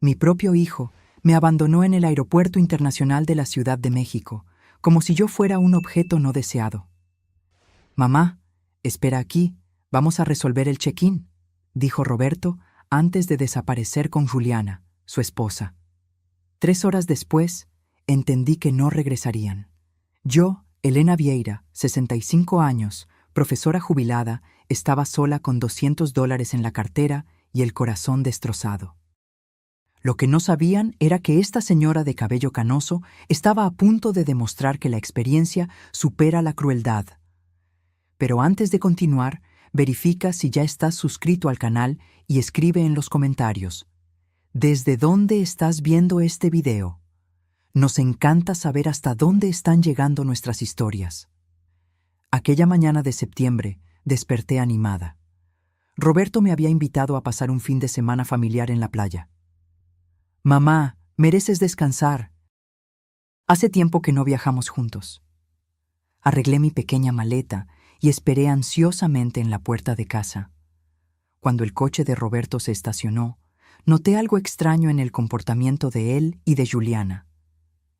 Mi propio hijo me abandonó en el Aeropuerto Internacional de la Ciudad de México, como si yo fuera un objeto no deseado. «Mamá, espera aquí, vamos a resolver el check-in», dijo Roberto antes de desaparecer con Juliana, su esposa. 3 horas después, entendí que no regresarían. Yo, Elena Vieira, 65 años, profesora jubilada, estaba sola con $200 en la cartera y el corazón destrozado. Lo que no sabían era que esta señora de cabello canoso estaba a punto de demostrar que la experiencia supera la crueldad. Pero antes de continuar, verifica si ya estás suscrito al canal y escribe en los comentarios: ¿desde dónde estás viendo este video? Nos encanta saber hasta dónde están llegando nuestras historias. Aquella mañana de septiembre, desperté animada. Roberto me había invitado a pasar un fin de semana familiar en la playa. «Mamá, mereces descansar. Hace tiempo que no viajamos juntos». Arreglé mi pequeña maleta y esperé ansiosamente en la puerta de casa. Cuando el coche de Roberto se estacionó, noté algo extraño en el comportamiento de él y de Juliana.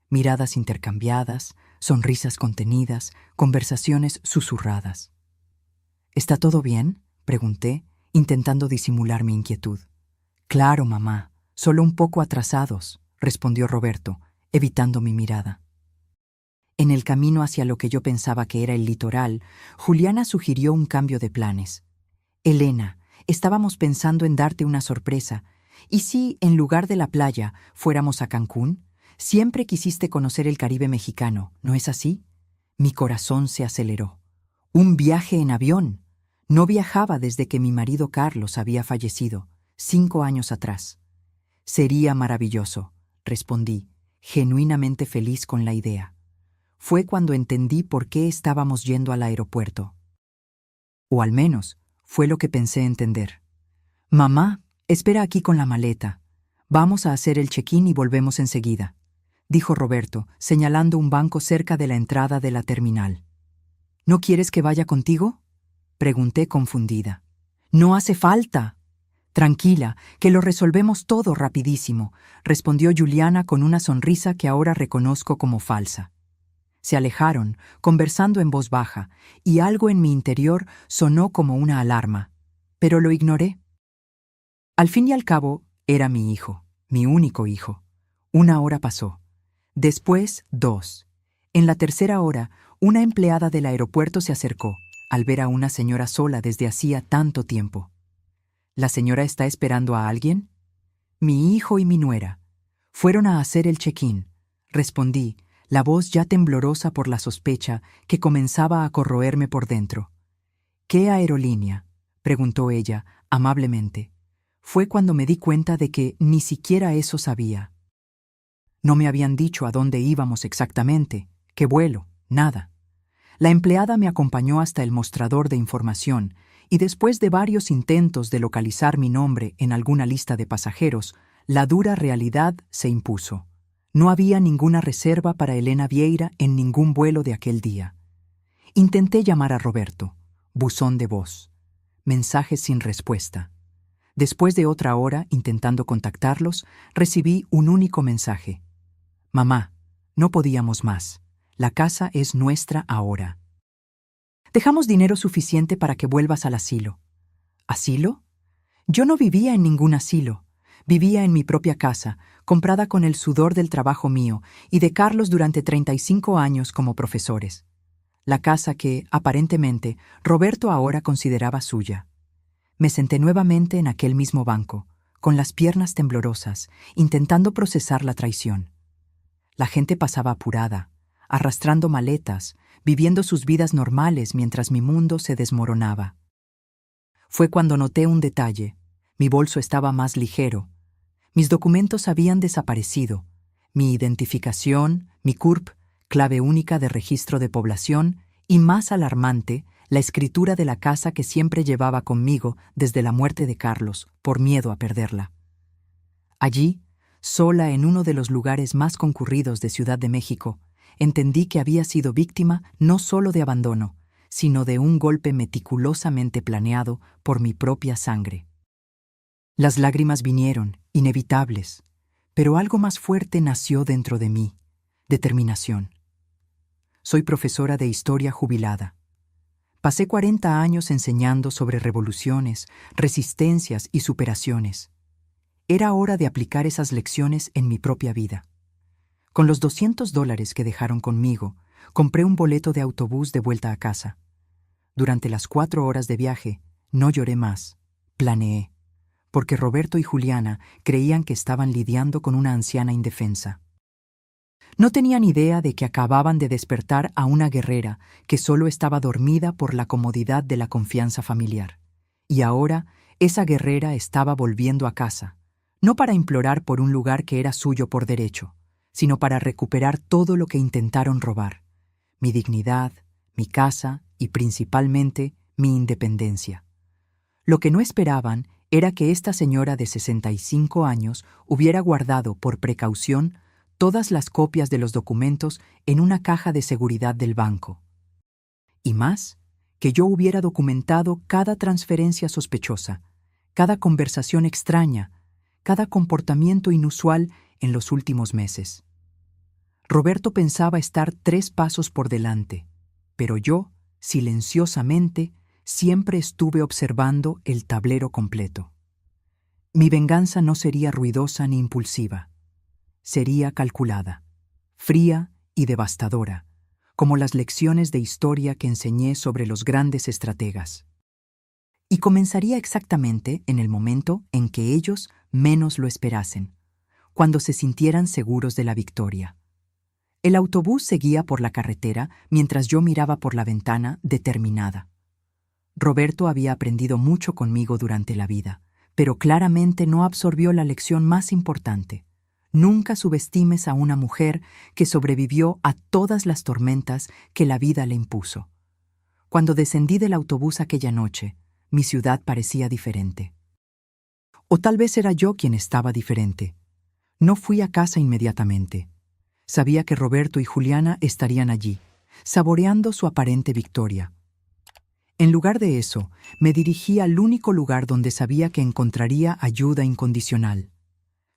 Miradas intercambiadas, sonrisas contenidas, conversaciones susurradas. «¿Está todo bien?», pregunté, intentando disimular mi inquietud. «Claro, mamá, solo un poco atrasados», respondió Roberto, evitando mi mirada. En el camino hacia lo que yo pensaba que era el litoral, Juliana sugirió un cambio de planes. «Elena, estábamos pensando en darte una sorpresa. ¿Y si, en lugar de la playa, fuéramos a Cancún? Siempre quisiste conocer el Caribe mexicano, ¿no es así?». Mi corazón se aceleró. «¿Un viaje en avión?». No viajaba desde que mi marido Carlos había fallecido, 5 años atrás. «Sería maravilloso», respondí, genuinamente feliz con la idea. Fue cuando entendí por qué estábamos yendo al aeropuerto. O al menos, fue lo que pensé entender. «Mamá, espera aquí con la maleta. Vamos a hacer el check-in y volvemos enseguida», dijo Roberto, señalando un banco cerca de la entrada de la terminal. «¿No quieres que vaya contigo?», pregunté confundida. «No hace falta». «Tranquila, que lo resolvemos todo rapidísimo», respondió Juliana con una sonrisa que ahora reconozco como falsa. Se alejaron, conversando en voz baja, y algo en mi interior sonó como una alarma, pero lo ignoré. Al fin y al cabo, era mi hijo, mi único hijo. 1 hora pasó. Después, 2. En la tercera hora, una empleada del aeropuerto se acercó, al ver a una señora sola desde hacía tanto tiempo. «¿La señora está esperando a alguien?». «Mi hijo y mi nuera. Fueron a hacer el check-in», respondí, la voz ya temblorosa por la sospecha que comenzaba a corroerme por dentro. «¿Qué aerolínea?», preguntó ella, amablemente. Fue cuando me di cuenta de que ni siquiera eso sabía. No me habían dicho a dónde íbamos exactamente, qué vuelo, nada. La empleada me acompañó hasta el mostrador de información y después de varios intentos de localizar mi nombre en alguna lista de pasajeros, la dura realidad se impuso. No había ninguna reserva para Elena Vieira en ningún vuelo de aquel día. Intenté llamar a Roberto. Buzón de voz. Mensajes sin respuesta. Después de otra hora intentando contactarlos, recibí un único mensaje. «Mamá, no podíamos más. La casa es nuestra ahora. Dejamos dinero suficiente para que vuelvas al asilo». ¿Asilo? Yo no vivía en ningún asilo. Vivía en mi propia casa, comprada con el sudor del trabajo mío y de Carlos durante 35 años como profesores. La casa que, aparentemente, Roberto ahora consideraba suya. Me senté nuevamente en aquel mismo banco, con las piernas temblorosas, intentando procesar la traición. La gente pasaba apurada, arrastrando maletas, viviendo sus vidas normales mientras mi mundo se desmoronaba. Fue cuando noté un detalle. Mi bolso estaba más ligero. Mis documentos habían desaparecido. Mi identificación, mi CURP, clave única de registro de población, y más alarmante, la escritura de la casa que siempre llevaba conmigo desde la muerte de Carlos, por miedo a perderla. Allí, sola en uno de los lugares más concurridos de Ciudad de México, entendí que había sido víctima no solo de abandono, sino de un golpe meticulosamente planeado por mi propia sangre. Las lágrimas vinieron, inevitables, Pero algo más fuerte nació dentro de mí: determinación. Soy profesora de historia jubilada. Pasé 40 años enseñando sobre revoluciones, resistencias y superaciones. Era hora de aplicar esas lecciones en mi propia vida. Con los $200 que dejaron conmigo, compré un boleto de autobús de vuelta a casa. Durante las 4 horas de viaje, no lloré más, planeé, porque Roberto y Juliana creían que estaban lidiando con una anciana indefensa. No tenían idea de que acababan de despertar a una guerrera que solo estaba dormida por la comodidad de la confianza familiar. Y ahora, esa guerrera estaba volviendo a casa, no para implorar por un lugar que era suyo por derecho, sino para recuperar todo lo que intentaron robar: mi dignidad, mi casa y principalmente mi independencia. Lo que no esperaban era que esta señora de 65 años hubiera guardado por precaución todas las copias de los documentos en una caja de seguridad del banco. Y más, que yo hubiera documentado cada transferencia sospechosa, cada conversación extraña, cada comportamiento inusual en los últimos meses. Roberto pensaba estar 3 pasos por delante, pero yo, silenciosamente, siempre estuve observando el tablero completo. Mi venganza no sería ruidosa ni impulsiva. Sería calculada, fría y devastadora, como las lecciones de historia que enseñé sobre los grandes estrategas. Y comenzaría exactamente en el momento en que ellos menos lo esperasen, cuando se sintieran seguros de la victoria. El autobús seguía por la carretera mientras yo miraba por la ventana, determinada. Roberto había aprendido mucho conmigo durante la vida, pero claramente no absorbió la lección más importante. Nunca subestimes a una mujer que sobrevivió a todas las tormentas que la vida le impuso. Cuando descendí del autobús aquella noche, mi ciudad parecía diferente. O tal vez era yo quien estaba diferente. No fui a casa inmediatamente. Sabía que Roberto y Juliana estarían allí, saboreando su aparente victoria. En lugar de eso, me dirigí al único lugar donde sabía que encontraría ayuda incondicional: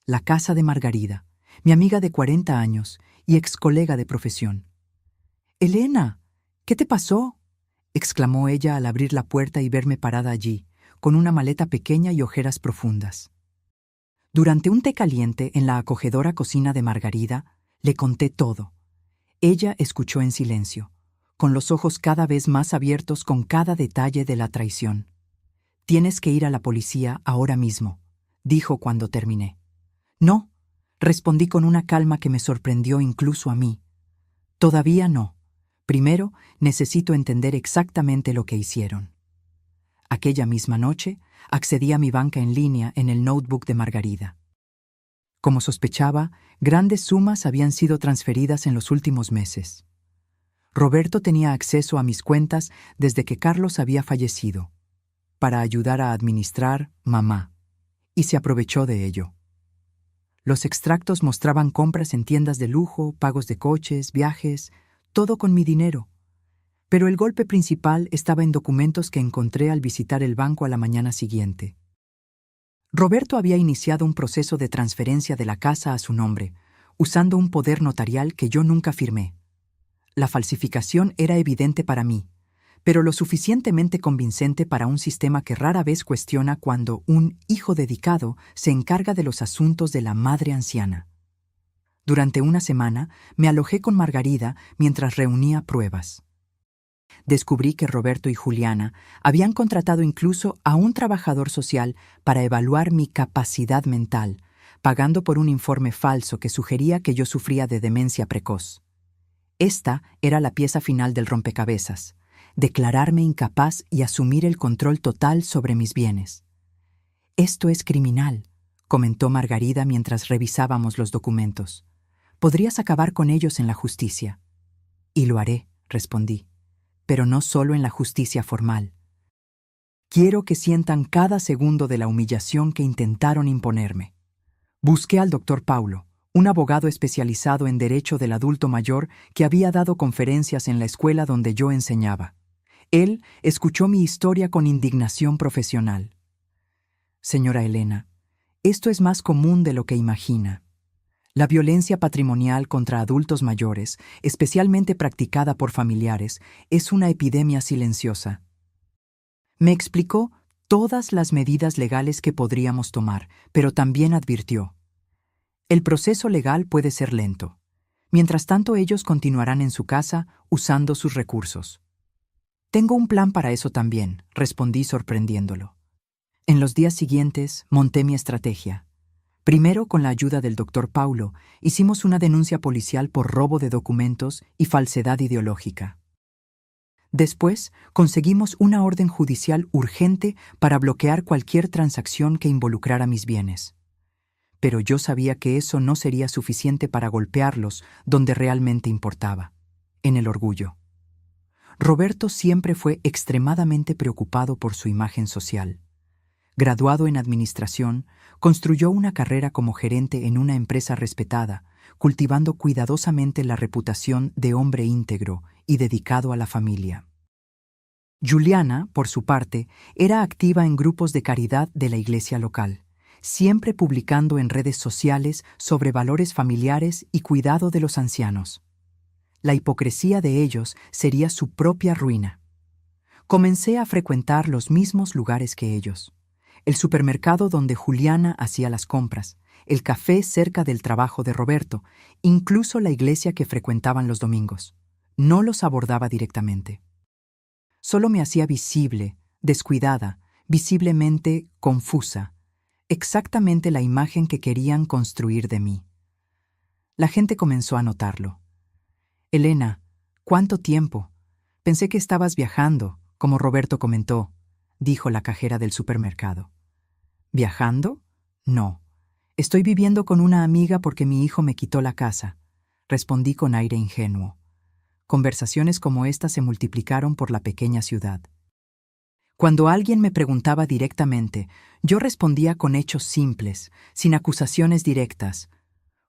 la casa de Margarida, mi amiga de 40 años y ex colega de profesión. «Elena, ¿qué te pasó?», exclamó ella al abrir la puerta y verme parada allí, con una maleta pequeña y ojeras profundas. Durante un té caliente en la acogedora cocina de Margarida, le conté todo. Ella escuchó en silencio, con los ojos cada vez más abiertos con cada detalle de la traición. «Tienes que ir a la policía ahora mismo», dijo cuando terminé. «No», respondí con una calma que me sorprendió incluso a mí. «Todavía no. Primero, necesito entender exactamente lo que hicieron». Aquella misma noche, accedí a mi banca en línea en el notebook de Margarida. Como sospechaba, grandes sumas habían sido transferidas en los últimos meses. Roberto tenía acceso a mis cuentas desde que Carlos había fallecido, para ayudar a administrar mamá, y se aprovechó de ello. Los extractos mostraban compras en tiendas de lujo, pagos de coches, viajes, todo con mi dinero. Pero el golpe principal estaba en documentos que encontré al visitar el banco a la mañana siguiente. Roberto había iniciado un proceso de transferencia de la casa a su nombre, usando un poder notarial que yo nunca firmé. La falsificación era evidente para mí, pero lo suficientemente convincente para un sistema que rara vez cuestiona cuando un hijo dedicado se encarga de los asuntos de la madre anciana. Durante una semana me alojé con Margarida mientras reunía pruebas. Descubrí que Roberto y Juliana habían contratado incluso a un trabajador social para evaluar mi capacidad mental, pagando por un informe falso que sugería que yo sufría de demencia precoz. Esta era la pieza final del rompecabezas: declararme incapaz y asumir el control total sobre mis bienes. «Esto es criminal», comentó Margarida mientras revisábamos los documentos. «Podrías acabar con ellos en la justicia». «Y lo haré», respondí, «pero no solo en la justicia formal. Quiero que sientan cada segundo de la humillación que intentaron imponerme». Busqué al doctor Paulo, un abogado especializado en derecho del adulto mayor que había dado conferencias en la escuela donde yo enseñaba. Él escuchó mi historia con indignación profesional. «Señora Elena, esto es más común de lo que imagina. La violencia patrimonial contra adultos mayores, especialmente practicada por familiares, es una epidemia silenciosa. Me explicó todas las medidas legales que podríamos tomar, pero también advirtió: el proceso legal puede ser lento. Mientras tanto, ellos continuarán en su casa usando sus recursos. Tengo un plan para eso también, respondí sorprendiéndolo. En los días siguientes, monté mi estrategia. Primero, con la ayuda del doctor Paulo, hicimos una denuncia policial por robo de documentos y falsedad ideológica. Después, conseguimos una orden judicial urgente para bloquear cualquier transacción que involucrara mis bienes. Pero yo sabía que eso no sería suficiente para golpearlos donde realmente importaba, en el orgullo. Roberto siempre fue extremadamente preocupado por su imagen social. Graduado en administración, construyó una carrera como gerente en una empresa respetada, cultivando cuidadosamente la reputación de hombre íntegro y dedicado a la familia. Juliana, por su parte, era activa en grupos de caridad de la iglesia local, siempre publicando en redes sociales sobre valores familiares y cuidado de los ancianos. La hipocresía de ellos sería su propia ruina. Comencé a frecuentar los mismos lugares que ellos: el supermercado donde Juliana hacía las compras, el café cerca del trabajo de Roberto, incluso la iglesia que frecuentaban los domingos. No los abordaba directamente. Solo me hacía visible, descuidada, visiblemente confusa, exactamente la imagen que querían construir de mí. La gente comenzó a notarlo. Elena, ¿cuánto tiempo? Pensé que estabas viajando, como Roberto comentó, dijo la cajera del supermercado. ¿Viajando? No. Estoy viviendo con una amiga porque mi hijo me quitó la casa, respondí con aire ingenuo. Conversaciones como esta se multiplicaron por la pequeña ciudad. Cuando alguien me preguntaba directamente, yo respondía con hechos simples, sin acusaciones directas.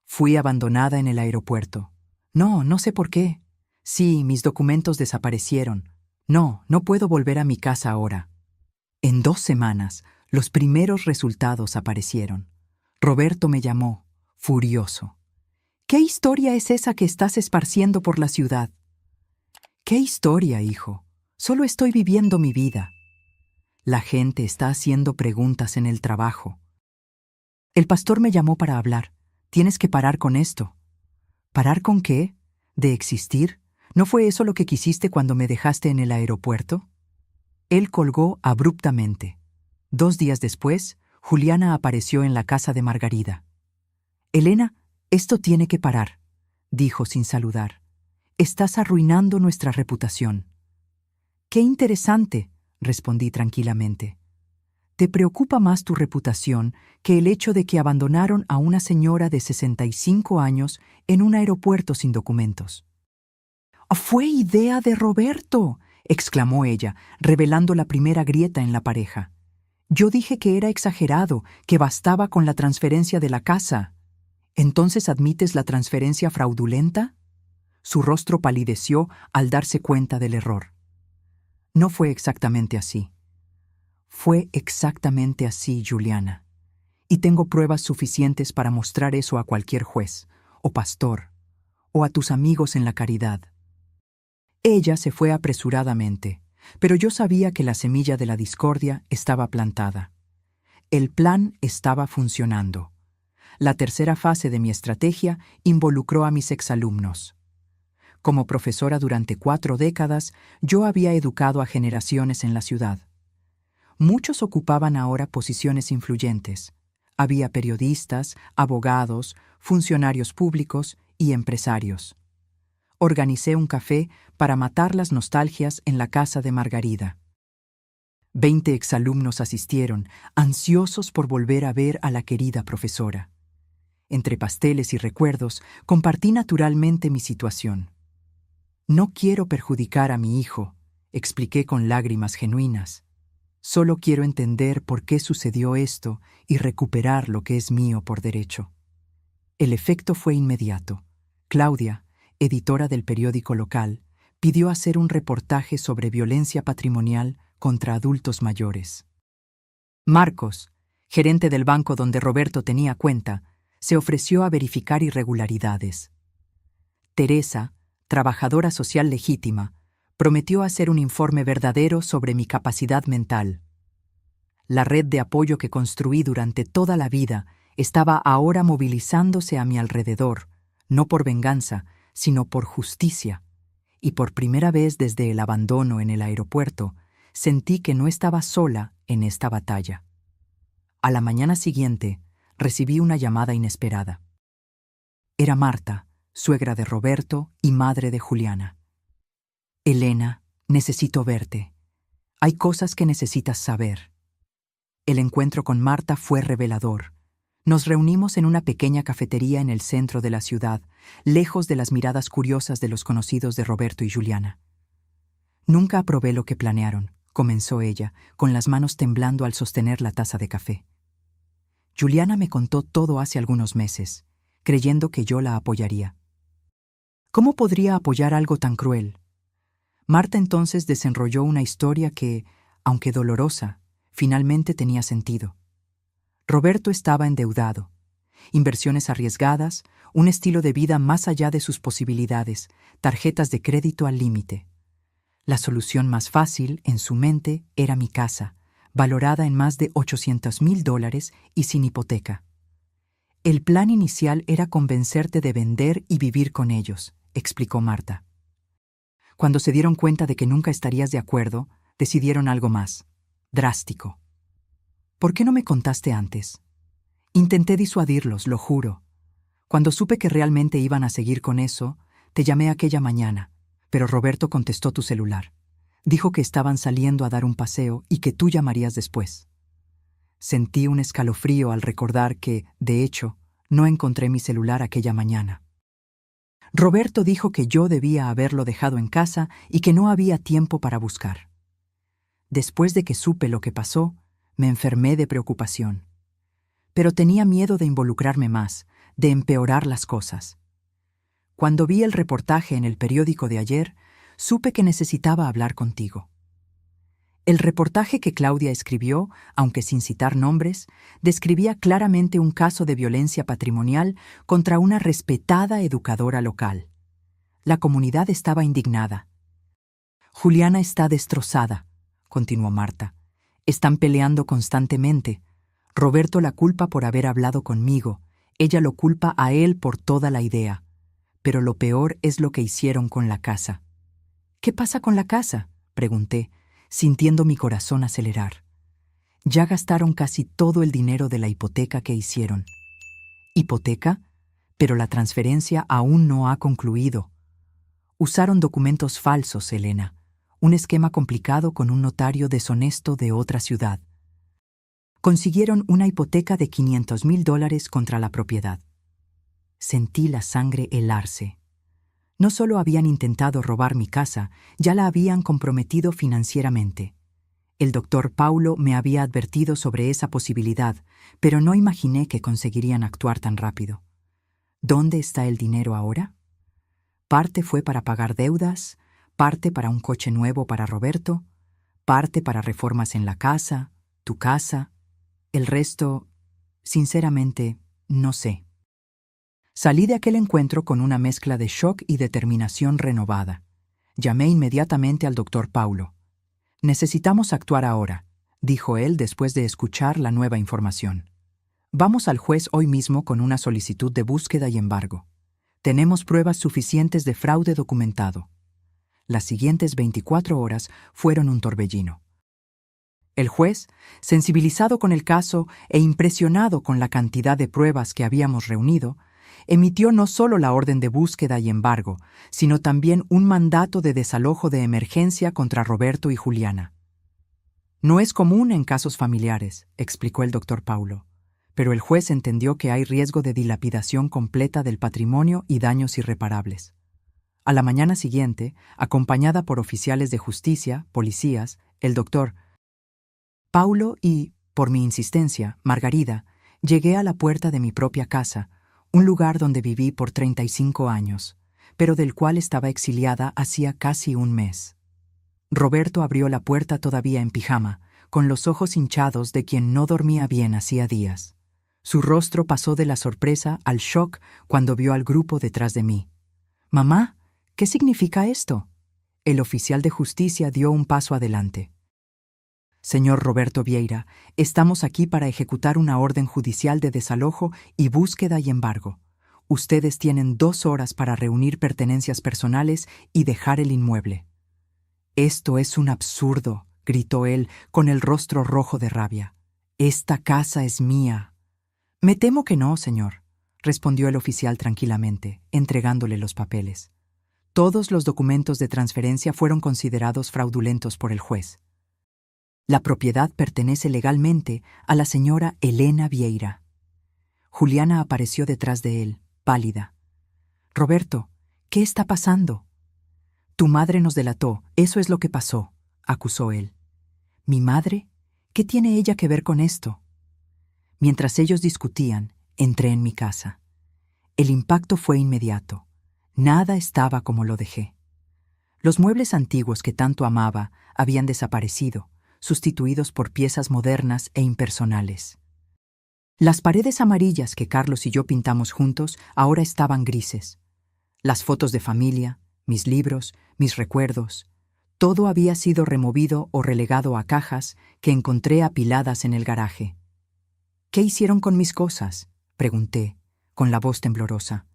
Fui abandonada en el aeropuerto. No, no sé por qué. Sí, mis documentos desaparecieron. No, no puedo volver a mi casa ahora. En 2 semanas, los primeros resultados aparecieron. Roberto me llamó, furioso. ¿Qué historia es esa que estás esparciendo por la ciudad? ¿Qué historia, hijo? Solo estoy viviendo mi vida. La gente está haciendo preguntas en el trabajo. El pastor me llamó para hablar. Tienes que parar con esto. ¿Parar con qué? ¿De existir? ¿No fue eso lo que quisiste cuando me dejaste en el aeropuerto? Él colgó abruptamente. 2 días después, Juliana apareció en la casa de Margarida. Elena, esto tiene que parar, dijo sin saludar. Estás arruinando nuestra reputación. Qué interesante, respondí tranquilamente. Te preocupa más tu reputación que el hecho de que abandonaron a una señora de 65 años en un aeropuerto sin documentos. ¡Fue idea de Roberto!, exclamó ella, revelando la primera grieta en la pareja. Yo dije que era exagerado, que bastaba con la transferencia de la casa. ¿Entonces admites la transferencia fraudulenta? Su rostro palideció al darse cuenta del error. No fue exactamente así. Fue exactamente así, Juliana. Y tengo pruebas suficientes para mostrar eso a cualquier juez, o pastor, o a tus amigos en la caridad. Ella se fue apresuradamente, pero yo sabía que la semilla de la discordia estaba plantada. El plan estaba funcionando. La tercera fase de mi estrategia involucró a mis exalumnos. Como profesora durante 4 décadas, yo había educado a generaciones en la ciudad. Muchos ocupaban ahora posiciones influyentes. Había periodistas, abogados, funcionarios públicos y empresarios. Organicé un café para matar las nostalgias en la casa de Margarida. 20 exalumnos asistieron, ansiosos por volver a ver a la querida profesora. Entre pasteles y recuerdos, compartí naturalmente mi situación. No quiero perjudicar a mi hijo, expliqué con lágrimas genuinas. Solo quiero entender por qué sucedió esto y recuperar lo que es mío por derecho. El efecto fue inmediato. Claudia, editora del periódico local, pidió hacer un reportaje sobre violencia patrimonial contra adultos mayores. Marcos, gerente del banco donde Roberto tenía cuenta, se ofreció a verificar irregularidades. Teresa, trabajadora social legítima, prometió hacer un informe verdadero sobre mi capacidad mental. La red de apoyo que construí durante toda la vida estaba ahora movilizándose a mi alrededor, no por venganza, sino por justicia, y por primera vez desde el abandono en el aeropuerto, sentí que no estaba sola en esta batalla. A la mañana siguiente, recibí una llamada inesperada. Era Marta, suegra de Roberto y madre de Juliana. Elena, necesito verte. Hay cosas que necesitas saber. El encuentro con Marta fue revelador. Nos reunimos en una pequeña cafetería en el centro de la ciudad, lejos de las miradas curiosas de los conocidos de Roberto y Juliana. Nunca aprobé lo que planearon, comenzó ella, con las manos temblando al sostener la taza de café. Juliana me contó todo hace algunos meses, creyendo que yo la apoyaría. ¿Cómo podría apoyar algo tan cruel? Marta entonces desenrolló una historia que, aunque dolorosa, finalmente tenía sentido. Roberto estaba endeudado, inversiones arriesgadas, un estilo de vida más allá de sus posibilidades, tarjetas de crédito al límite. La solución más fácil, en su mente, era mi casa, valorada en más de $800,000 y sin hipoteca. El plan inicial era convencerte de vender y vivir con ellos, explicó Marta. Cuando se dieron cuenta de que nunca estarías de acuerdo, decidieron algo más, drástico. ¿Por qué no me contaste antes? Intenté disuadirlos, lo juro. Cuando supe que realmente iban a seguir con eso, te llamé aquella mañana, pero Roberto contestó tu celular. Dijo que estaban saliendo a dar un paseo y que tú llamarías después. Sentí un escalofrío al recordar que, de hecho, no encontré mi celular aquella mañana. Roberto dijo que yo debía haberlo dejado en casa y que no había tiempo para buscar. Después de que supe lo que pasó, me enfermé de preocupación. Pero tenía miedo de involucrarme más, de empeorar las cosas. Cuando vi el reportaje en el periódico de ayer, supe que necesitaba hablar contigo. El reportaje que Claudia escribió, aunque sin citar nombres, describía claramente un caso de violencia patrimonial contra una respetada educadora local. La comunidad estaba indignada. Juliana está destrozada, continuó Marta. Están peleando constantemente. Roberto la culpa por haber hablado conmigo. Ella lo culpa a él por toda la idea. Pero lo peor es lo que hicieron con la casa. ¿Qué pasa con la casa?, pregunté, sintiendo mi corazón acelerar. Ya gastaron casi todo el dinero de la hipoteca que hicieron. ¿Hipoteca? Pero la transferencia aún no ha concluido. Usaron documentos falsos, Elena. Un esquema complicado con un notario deshonesto de otra ciudad. Consiguieron una hipoteca de $500,000 contra la propiedad. Sentí la sangre helarse. No solo habían intentado robar mi casa, ya la habían comprometido financieramente. El doctor Paulo me había advertido sobre esa posibilidad, pero no imaginé que conseguirían actuar tan rápido. ¿Dónde está el dinero ahora? Parte fue para pagar deudas, parte para un coche nuevo para Roberto, parte para reformas en la casa, tu casa. El resto, sinceramente, no sé. Salí de aquel encuentro con una mezcla de shock y determinación renovada. Llamé inmediatamente al doctor Paulo. Necesitamos actuar ahora, dijo él después de escuchar la nueva información. Vamos al juez hoy mismo con una solicitud de búsqueda y embargo. Tenemos pruebas suficientes de fraude documentado. Las siguientes 24 horas fueron un torbellino. El juez, sensibilizado con el caso e impresionado con la cantidad de pruebas que habíamos reunido, emitió no solo la orden de búsqueda y embargo, sino también un mandato de desalojo de emergencia contra Roberto y Juliana. No es común en casos familiares, explicó el doctor Paulo, pero el juez entendió que hay riesgo de dilapidación completa del patrimonio y daños irreparables. A la mañana siguiente, acompañada por oficiales de justicia, policías, el doctor Paulo y, por mi insistencia, Margarida, llegué a la puerta de mi propia casa, un lugar donde viví por 35 años, pero del cual estaba exiliada hacía casi un mes. Roberto abrió la puerta todavía en pijama, con los ojos hinchados de quien no dormía bien hacía días. Su rostro pasó de la sorpresa al shock cuando vio al grupo detrás de mí. «Mamá, ¿qué significa esto?». El oficial de justicia dio un paso adelante. «Señor Roberto Vieira, estamos aquí para ejecutar una orden judicial de desalojo y búsqueda y embargo. Ustedes tienen 2 horas para reunir pertenencias personales y dejar el inmueble». «Esto es un absurdo», gritó él con el rostro rojo de rabia. «Esta casa es mía». «Me temo que no, señor», respondió el oficial tranquilamente, entregándole los papeles. Todos los documentos de transferencia fueron considerados fraudulentos por el juez. La propiedad pertenece legalmente a la señora Elena Vieira. Juliana apareció detrás de él, pálida. «Roberto, ¿qué está pasando?». «Tu madre nos delató, eso es lo que pasó», acusó él. «¿Mi madre? ¿Qué tiene ella que ver con esto?». Mientras ellos discutían, entré en mi casa. El impacto fue inmediato. Nada estaba como lo dejé. Los muebles antiguos que tanto amaba habían desaparecido, sustituidos por piezas modernas e impersonales. Las paredes amarillas que Carlos y yo pintamos juntos ahora estaban grises. Las fotos de familia, mis libros, mis recuerdos, todo había sido removido o relegado a cajas que encontré apiladas en el garaje. «¿Qué hicieron con mis cosas?», pregunté, con la voz temblorosa.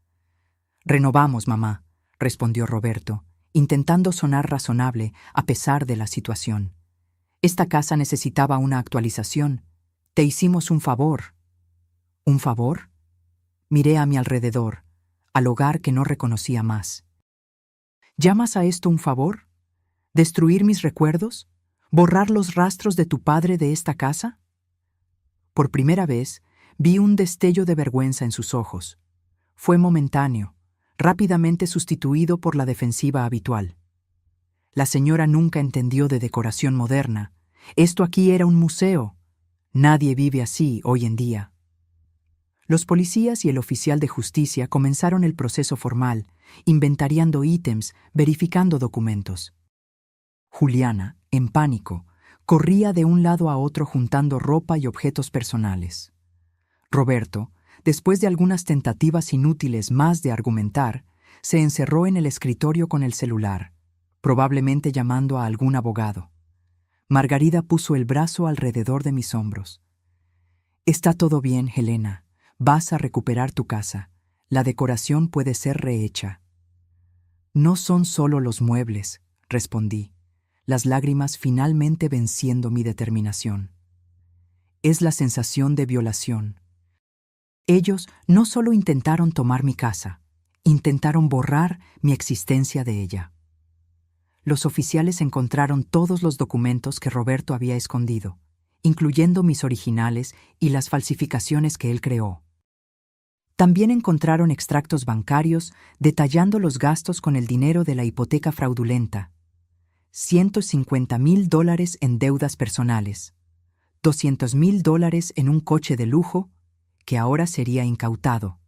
«Renovamos, mamá», respondió Roberto, intentando sonar razonable a pesar de la situación. «Esta casa necesitaba una actualización. Te hicimos un favor». «¿Un favor?». Miré a mi alrededor, al hogar que no reconocía más. «¿Llamas a esto un favor? ¿Destruir mis recuerdos? ¿Borrar los rastros de tu padre de esta casa?». Por primera vez, vi un destello de vergüenza en sus ojos. Fue momentáneo, rápidamente sustituido por la defensiva habitual. La señora nunca entendió de decoración moderna. Esto aquí era un museo. Nadie vive así hoy en día. Los policías y el oficial de justicia comenzaron el proceso formal, inventariando ítems, verificando documentos. Juliana, en pánico, corría de un lado a otro juntando ropa y objetos personales. Roberto, después de algunas tentativas inútiles más de argumentar, se encerró en el escritorio con el celular, probablemente llamando a algún abogado. Margarida puso el brazo alrededor de mis hombros. «Está todo bien, Helena. Vas a recuperar tu casa. La decoración puede ser rehecha». «No son solo los muebles», respondí, las lágrimas finalmente venciendo mi determinación. «Es la sensación de violación. Ellos no solo intentaron tomar mi casa, intentaron borrar mi existencia de ella». Los oficiales encontraron todos los documentos que Roberto había escondido, incluyendo mis originales y las falsificaciones que él creó. También encontraron extractos bancarios detallando los gastos con el dinero de la hipoteca fraudulenta. $150,000 en deudas personales, $200,000 en un coche de lujo que ahora sería incautado,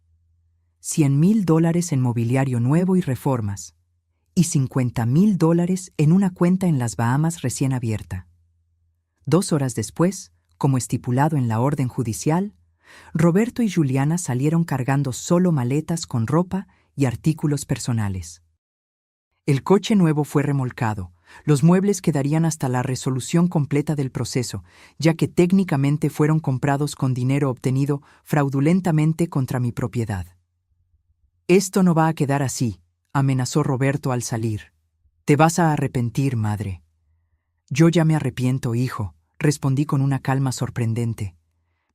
$100,000 en mobiliario nuevo y reformas, y $50,000 en una cuenta en las Bahamas recién abierta. 2 horas después, como estipulado en la orden judicial, Roberto y Juliana salieron cargando solo maletas con ropa y artículos personales. El coche nuevo fue remolcado. Los muebles quedarían hasta la resolución completa del proceso, ya que técnicamente fueron comprados con dinero obtenido fraudulentamente contra mi propiedad. «Esto no va a quedar así», amenazó Roberto al salir. «Te vas a arrepentir, madre». «Yo ya me arrepiento, hijo», respondí con una calma sorprendente.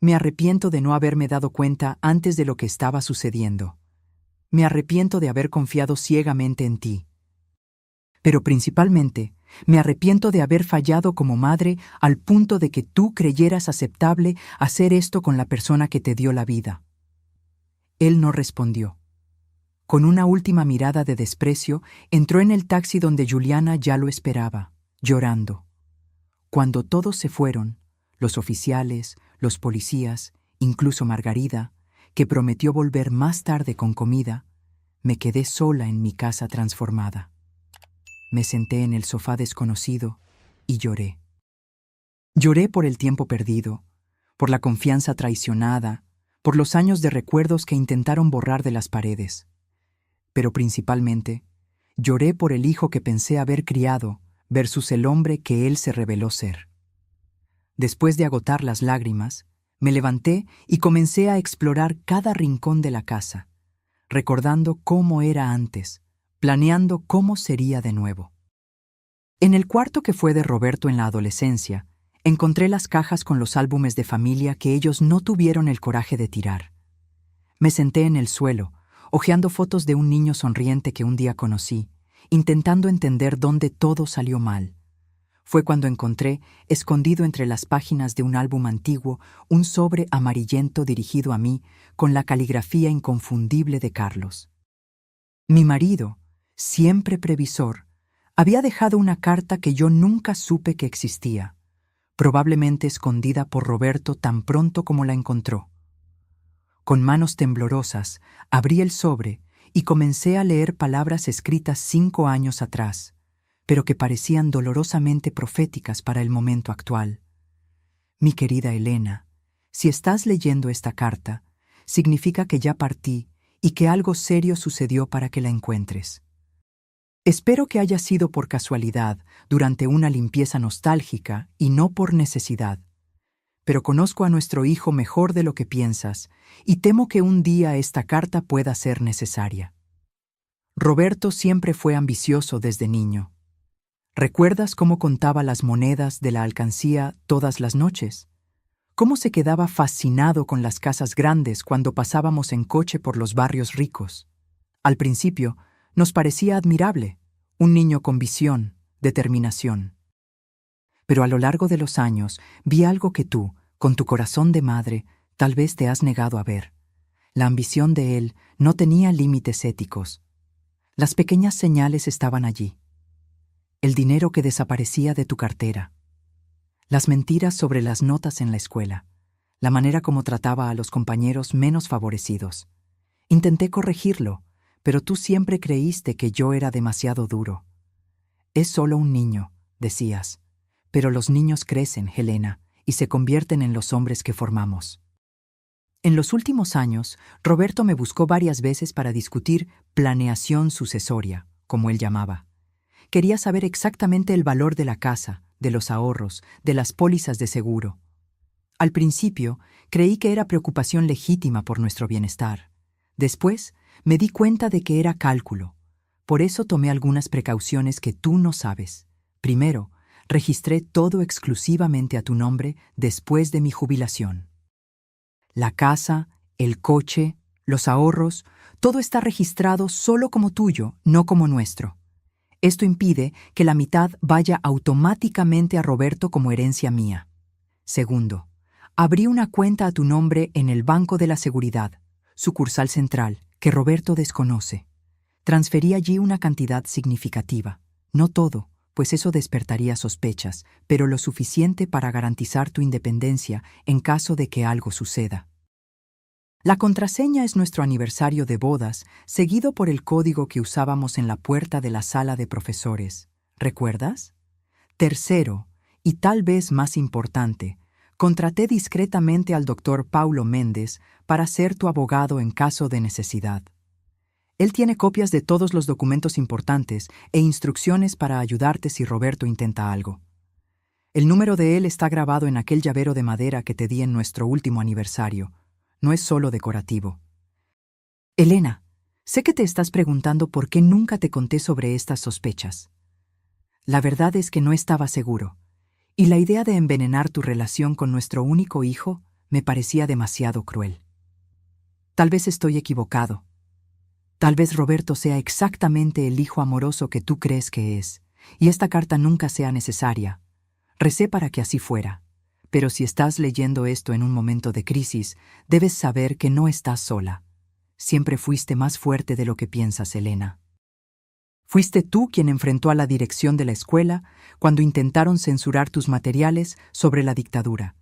«Me arrepiento de no haberme dado cuenta antes de lo que estaba sucediendo. Me arrepiento de haber confiado ciegamente en ti. Pero principalmente, me arrepiento de haber fallado como madre al punto de que tú creyeras aceptable hacer esto con la persona que te dio la vida». Él no respondió. Con una última mirada de desprecio, entró en el taxi donde Juliana ya lo esperaba, llorando. Cuando todos se fueron, los oficiales, los policías, incluso Margarida, que prometió volver más tarde con comida, me quedé sola en mi casa transformada. Me senté en el sofá desconocido y lloré. Lloré por el tiempo perdido, por la confianza traicionada, por los años de recuerdos que intentaron borrar de las paredes. Pero principalmente, lloré por el hijo que pensé haber criado versus el hombre que él se reveló ser. Después de agotar las lágrimas, me levanté y comencé a explorar cada rincón de la casa, recordando cómo era antes, planeando cómo sería de nuevo. En el cuarto que fue de Roberto en la adolescencia, encontré las cajas con los álbumes de familia que ellos no tuvieron el coraje de tirar. Me senté en el suelo, hojeando fotos de un niño sonriente que un día conocí, intentando entender dónde todo salió mal. Fue cuando encontré, escondido entre las páginas de un álbum antiguo, un sobre amarillento dirigido a mí con la caligrafía inconfundible de Carlos. Mi marido, siempre previsor, había dejado una carta que yo nunca supe que existía, probablemente escondida por Roberto tan pronto como la encontró. Con manos temblorosas, abrí el sobre y comencé a leer palabras escritas 5 años atrás, pero que parecían dolorosamente proféticas para el momento actual. Mi querida Elena, si estás leyendo esta carta, significa que ya partí y que algo serio sucedió para que la encuentres. Espero que haya sido por casualidad, durante una limpieza nostálgica y no por necesidad. Pero conozco a nuestro hijo mejor de lo que piensas y temo que un día esta carta pueda ser necesaria. Roberto siempre fue ambicioso desde niño. ¿Recuerdas cómo contaba las monedas de la alcancía todas las noches? ¿Cómo se quedaba fascinado con las casas grandes cuando pasábamos en coche por los barrios ricos? Al principio, nos parecía admirable, un niño con visión, determinación. Pero a lo largo de los años vi algo que tú, con tu corazón de madre, tal vez te has negado a ver. La ambición de él no tenía límites éticos. Las pequeñas señales estaban allí. El dinero que desaparecía de tu cartera. Las mentiras sobre las notas en la escuela. La manera como trataba a los compañeros menos favorecidos. Intenté corregirlo, pero tú siempre creíste que yo era demasiado duro. Es solo un niño, decías. Pero los niños crecen, Helena, y se convierten en los hombres que formamos. En los últimos años, Roberto me buscó varias veces para discutir planeación sucesoria, como él llamaba. Quería saber exactamente el valor de la casa, de los ahorros, de las pólizas de seguro. Al principio, creí que era preocupación legítima por nuestro bienestar. Después, me di cuenta de que era cálculo. Por eso tomé algunas precauciones que tú no sabes. Primero, registré todo exclusivamente a tu nombre después de mi jubilación. La casa, el coche, los ahorros, todo está registrado solo como tuyo, no como nuestro. Esto impide que la mitad vaya automáticamente a Roberto como herencia mía. Segundo, abrí una cuenta a tu nombre en el Banco de la Seguridad, sucursal central, que Roberto desconoce. Transferí allí una cantidad significativa, no todo, pues eso despertaría sospechas, pero lo suficiente para garantizar tu independencia en caso de que algo suceda. La contraseña es nuestro aniversario de bodas, seguido por el código que usábamos en la puerta de la sala de profesores. ¿Recuerdas? Tercero, y tal vez más importante, contraté discretamente al doctor Paulo Méndez para ser tu abogado en caso de necesidad. Él tiene copias de todos los documentos importantes e instrucciones para ayudarte si Roberto intenta algo. El número de él está grabado en aquel llavero de madera que te di en nuestro último aniversario. No es solo decorativo. Elena, sé que te estás preguntando por qué nunca te conté sobre estas sospechas. La verdad es que no estaba seguro, y la idea de envenenar tu relación con nuestro único hijo me parecía demasiado cruel. Tal vez estoy equivocado. Tal vez Roberto sea exactamente el hijo amoroso que tú crees que es, y esta carta nunca sea necesaria. Recé para que así fuera. Pero si estás leyendo esto en un momento de crisis, debes saber que no estás sola. Siempre fuiste más fuerte de lo que piensas, Elena. Fuiste tú quien enfrentó a la dirección de la escuela cuando intentaron censurar tus materiales sobre la dictadura.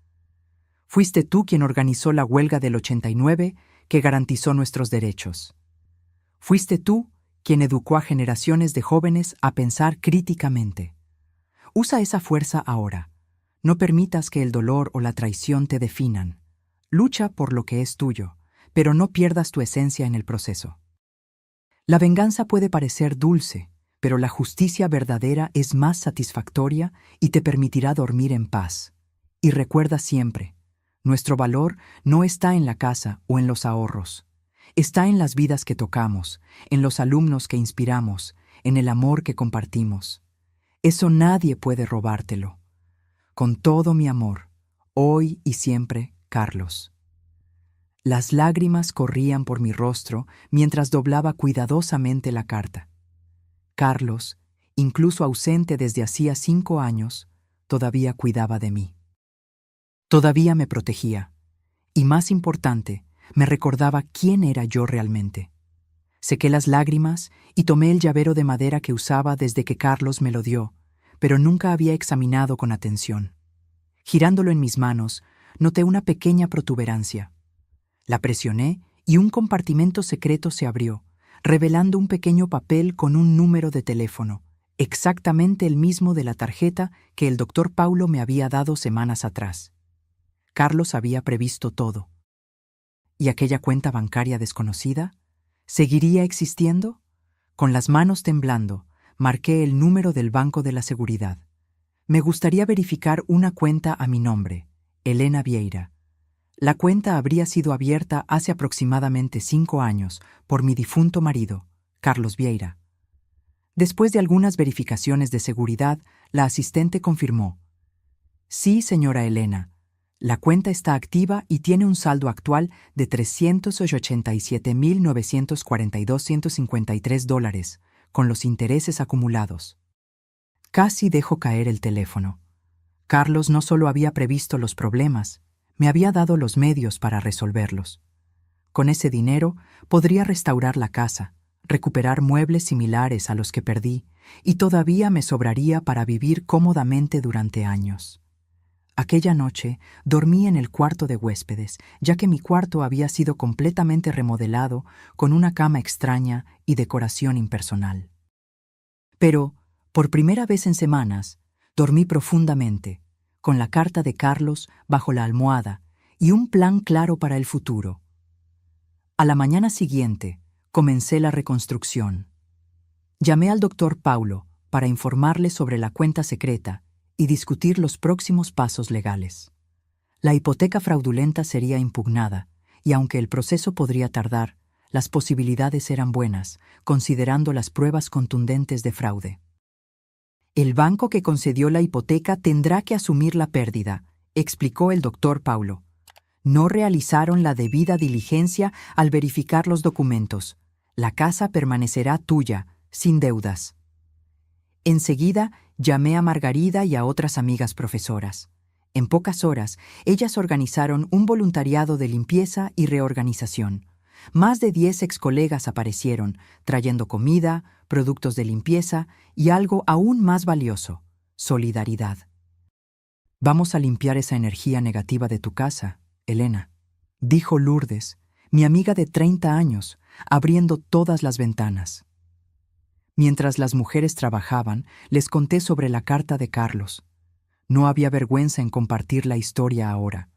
Fuiste tú quien organizó la huelga del 89 que garantizó nuestros derechos. Fuiste tú quien educó a generaciones de jóvenes a pensar críticamente. Usa esa fuerza ahora. No permitas que el dolor o la traición te definan. Lucha por lo que es tuyo, pero no pierdas tu esencia en el proceso. La venganza puede parecer dulce, pero la justicia verdadera es más satisfactoria y te permitirá dormir en paz. Y recuerda siempre, nuestro valor no está en la casa o en los ahorros. Está en las vidas que tocamos, en los alumnos que inspiramos, en el amor que compartimos. Eso nadie puede robártelo. Con todo mi amor, hoy y siempre, Carlos. Las lágrimas corrían por mi rostro mientras doblaba cuidadosamente la carta. Carlos, incluso ausente desde hacía 5 años, todavía cuidaba de mí. Todavía me protegía. Y más importante, me recordaba quién era yo realmente. Sequé las lágrimas y tomé el llavero de madera que usaba desde que Carlos me lo dio, pero nunca había examinado con atención. Girándolo en mis manos, noté una pequeña protuberancia. La presioné y un compartimento secreto se abrió, revelando un pequeño papel con un número de teléfono, exactamente el mismo de la tarjeta que el doctor Paulo me había dado semanas atrás. Carlos había previsto todo. ¿Y aquella cuenta bancaria desconocida? ¿Seguiría existiendo? Con las manos temblando, marqué el número del Banco de la Seguridad. Me gustaría verificar una cuenta a mi nombre, Elena Vieira. La cuenta habría sido abierta hace aproximadamente 5 años por mi difunto marido, Carlos Vieira. Después de algunas verificaciones de seguridad, la asistente confirmó: «Sí, señora Elena, la cuenta está activa y tiene un saldo actual de $387,942,153 con los intereses acumulados». Casi dejo caer el teléfono. Carlos no solo había previsto los problemas, me había dado los medios para resolverlos. Con ese dinero podría restaurar la casa, recuperar muebles similares a los que perdí, y todavía me sobraría para vivir cómodamente durante años. Aquella noche dormí en el cuarto de huéspedes, ya que mi cuarto había sido completamente remodelado con una cama extraña y decoración impersonal. Pero, por primera vez en semanas, dormí profundamente, con la carta de Carlos bajo la almohada y un plan claro para el futuro. A la mañana siguiente, comencé la reconstrucción. Llamé al doctor Paulo para informarle sobre la cuenta secreta y discutir los próximos pasos legales. La hipoteca fraudulenta sería impugnada, y aunque el proceso podría tardar, las posibilidades eran buenas, considerando las pruebas contundentes de fraude. El banco que concedió la hipoteca tendrá que asumir la pérdida, explicó el doctor Paulo. No realizaron la debida diligencia al verificar los documentos. La casa permanecerá tuya, sin deudas. Enseguida, llamé a Margarida y a otras amigas profesoras. En pocas horas, ellas organizaron un voluntariado de limpieza y reorganización. Más de 10 excolegas aparecieron, trayendo comida, productos de limpieza y algo aún más valioso: solidaridad. «Vamos a limpiar esa energía negativa de tu casa, Elena», dijo Lourdes, mi amiga de 30 años, abriendo todas las ventanas. Mientras las mujeres trabajaban, les conté sobre la carta de Carlos. No había vergüenza en compartir la historia ahora.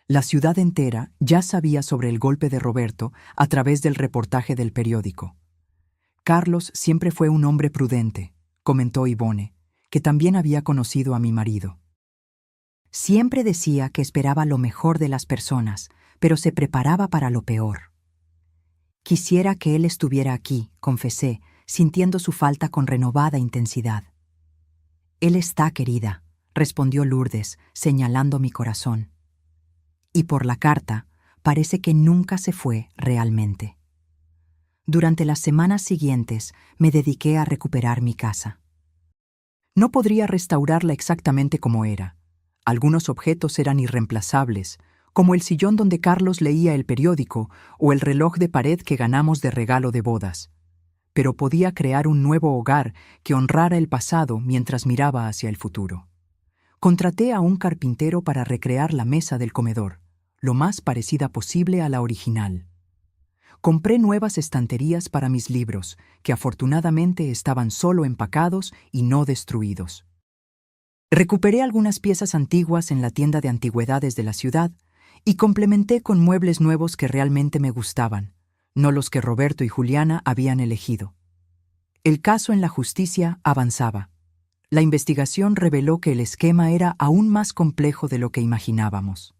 La ciudad entera ya sabía sobre el golpe de Roberto a través del reportaje del periódico. «Carlos siempre fue un hombre prudente», comentó Ivone, que también había conocido a mi marido. «Siempre decía que esperaba lo mejor de las personas, pero se preparaba para lo peor». «Quisiera que él estuviera aquí», confesé, sintiendo su falta con renovada intensidad. «Él está, querida», respondió Lourdes, señalando mi corazón. Y por la carta, parece que nunca se fue realmente. Durante las semanas siguientes me dediqué a recuperar mi casa. No podría restaurarla exactamente como era. Algunos objetos eran irreemplazables, como el sillón donde Carlos leía el periódico o el reloj de pared que ganamos de regalo de bodas. Pero podía crear un nuevo hogar que honrara el pasado mientras miraba hacia el futuro. Contraté a un carpintero para recrear la mesa del comedor, lo más parecida posible a la original. Compré nuevas estanterías para mis libros, que afortunadamente estaban solo empacados y no destruidos. Recuperé algunas piezas antiguas en la tienda de antigüedades de la ciudad y complementé con muebles nuevos que realmente me gustaban, no los que Roberto y Juliana habían elegido. El caso en la justicia avanzaba. La investigación reveló que el esquema era aún más complejo de lo que imaginábamos.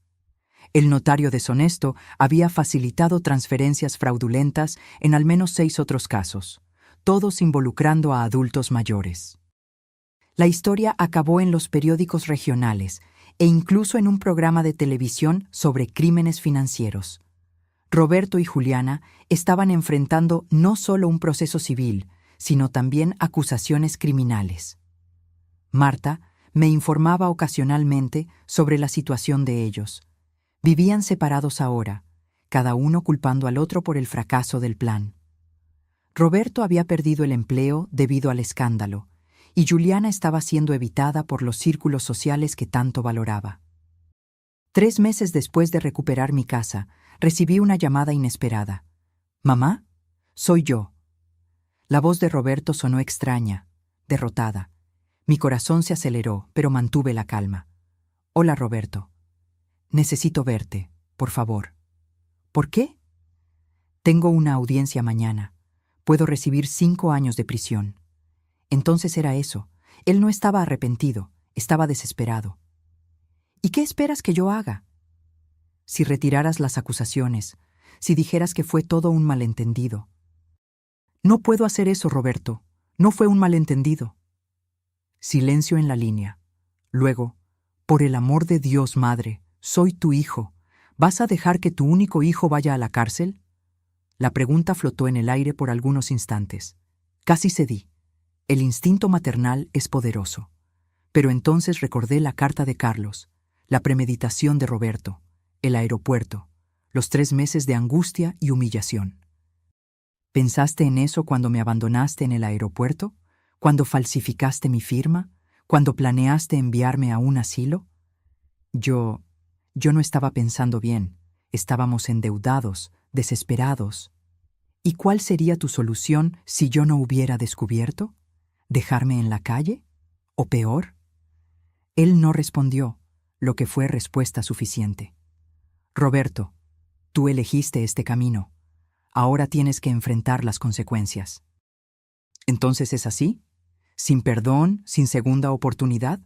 El notario deshonesto había facilitado transferencias fraudulentas en al menos 6 otros casos, todos involucrando a adultos mayores. La historia acabó en los periódicos regionales e incluso en un programa de televisión sobre crímenes financieros. Roberto y Juliana estaban enfrentando no solo un proceso civil, sino también acusaciones criminales. Marta me informaba ocasionalmente sobre la situación de ellos. Vivían separados ahora, cada uno culpando al otro por el fracaso del plan. Roberto había perdido el empleo debido al escándalo, y Juliana estaba siendo evitada por los círculos sociales que tanto valoraba. 3 meses después de recuperar mi casa, recibí una llamada inesperada. «Mamá, soy yo». La voz de Roberto sonó extraña, derrotada. Mi corazón se aceleró, pero mantuve la calma. «Hola, Roberto. Necesito verte, por favor». «¿Por qué?» «Tengo una audiencia mañana. Puedo recibir 5 años de prisión». Entonces era eso. Él no estaba arrepentido, estaba desesperado. «¿Y qué esperas que yo haga?» «Si retiraras las acusaciones, si dijeras que fue todo un malentendido». «No puedo hacer eso, Roberto. No fue un malentendido». Silencio en la línea. Luego, «Por el amor de Dios, madre, soy tu hijo. ¿Vas a dejar que tu único hijo vaya a la cárcel?» La pregunta flotó en el aire por algunos instantes. Casi cedí. El instinto maternal es poderoso. Pero entonces recordé la carta de Carlos, la premeditación de Roberto, el aeropuerto, los 3 meses de angustia y humillación. ¿Pensaste en eso cuando me abandonaste en el aeropuerto? ¿Cuando falsificaste mi firma? ¿Cuando planeaste enviarme a un asilo? Yo no estaba pensando bien. Estábamos endeudados, desesperados. ¿Y cuál sería tu solución si yo no hubiera descubierto? ¿Dejarme en la calle? ¿O peor? Él no respondió, lo que fue respuesta suficiente. «Roberto, tú elegiste este camino. Ahora tienes que enfrentar las consecuencias». «¿Entonces es así? ¿Sin perdón, sin segunda oportunidad?»